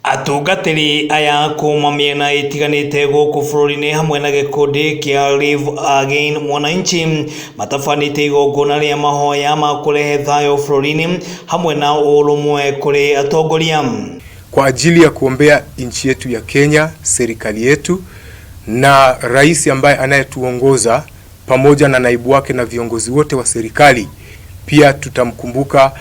Atungatĩri aya kuma mĩena ĩtiganĩte gũkũ bũrũri-inĩ hamwe na gĩkundi kĩa Live Again Mwananchi matabanĩte igongona rĩa mahoya ma kũrehe thayũ bũrũri-inĩ hamwe na ũrũmwe kũrĩ atongoria kwa ajili ya kuombea nchi yetu ya Kenya, serikali yetu na rais ambaye anayetuongoza pamoja na naibu wake na viongozi wote wa serikali. Pia tutamkumbuka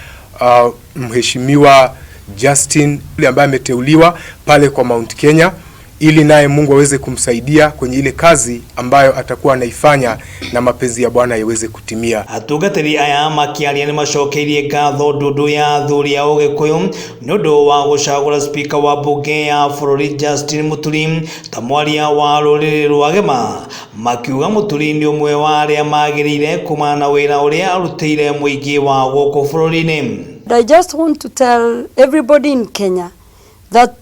mheshimiwa Justin ambaye ameteuliwa pale kwa Mount Kenya, ili naye Mungu aweze kumsaidia kwenye ile kazi ambayo atakuwa anaifanya na mapenzi ya Bwana yaweze kutimia. Atungatĩri aya makiaria nĩ macokeirie ngatho ndundu ya athuri a Ũgĩkũyũ nĩ ũndũ wa gũcagũra speaker wa bunge ya bũrũri Justin Muturi ta mwaria wa rũrĩrĩ rwa Gema, makiuga Muturi nĩ ũmwe wa arĩa magĩrĩire kumana na wĩra ũrĩa arutĩire mũingĩ wa gũkũ bũrũri-inĩ. I just want to tell everybody in Kenya that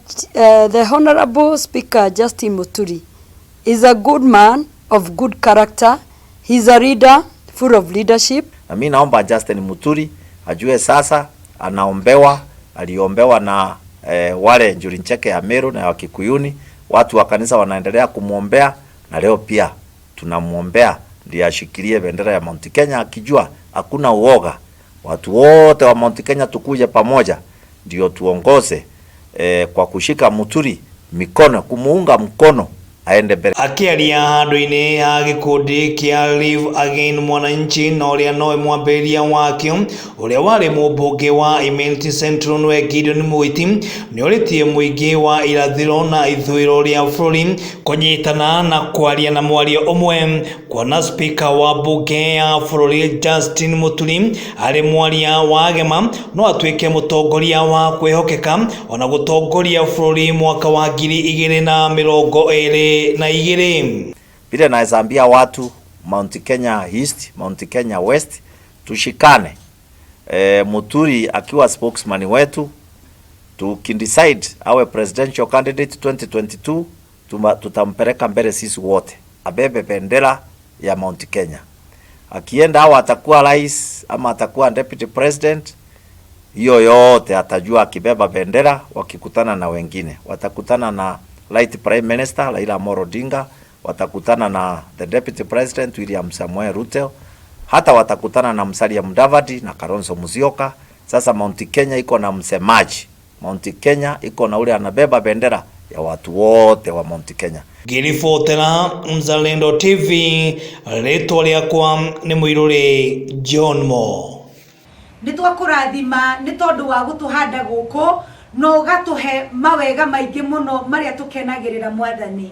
the Honorable Speaker Justin Muturi is a good man of good character. He's a leader full of leadership. Na mimi naomba Justin Muturi ajue sasa anaombewa, aliombewa na wale Njuri Ncheke ya Meru na wa Kikuyuni. Watu wa kanisa wanaendelea kumuombea na leo pia tunamuombea ndiye ashikilie bendera ya Mount Kenya, akijua hakuna uoga. Watu wote wa Mount Kenya tukuje pamoja ndio tuongoze kwa kushika Muturi mikono, kumuunga mkono aende mbele. Akiaria handũ-inĩ ha gĩkundi kĩa Live Again Mwananchi na ũrĩa nowe mwambĩrĩria wakĩo ũrĩa warĩ mũmbunge wa Imenti Central nĩwe Gideon Mũiti nĩ orĩtie mũingĩ wa irathĩro na ithũĩro rĩa bũrũri kũnyitana na kwaria na mwario ũmwe, kuona speaker wa bunge ya bũrũri Justin Muturi arĩ mwaria wa Gema no atuĩke mũtongoria wa kwĩhokeka ona gũtongoria bũrũri mwaka wa 2022. Vile naweza ambia watu Mount Kenya East, Mount Kenya West tushikane. Muturi akiwa spokesman wetu, tukidecide awe presidential candidate 2022 tutampeleka mbele sisi wote abebe bendera ya Mount Kenya. Akienda hawa atakuwa rais ama atakuwa deputy president, hiyo yote atajua akibeba bendera. Wakikutana na wengine watakutana na Light Prime Minister Raila Amolo Odinga, watakutana na the Deputy President William Samoei Ruto, hata watakutana na Musalia Mudavadi na Kalonzo Musyoka. Sasa Mount Kenya iko na msemaji, Mount Kenya iko na ule anabeba bendera ya watu wote wa Mount Kenya. Ngĩribotera Mzalendo TV, rĩtwa rĩakwa nĩ Mũirũrĩ John Mo. Nĩtwakũrathima nĩ tondũ wa gũtũhanda gũkũ no gatuhe mawega maingĩ mũno marĩa tũkenagĩrĩra Mwathani.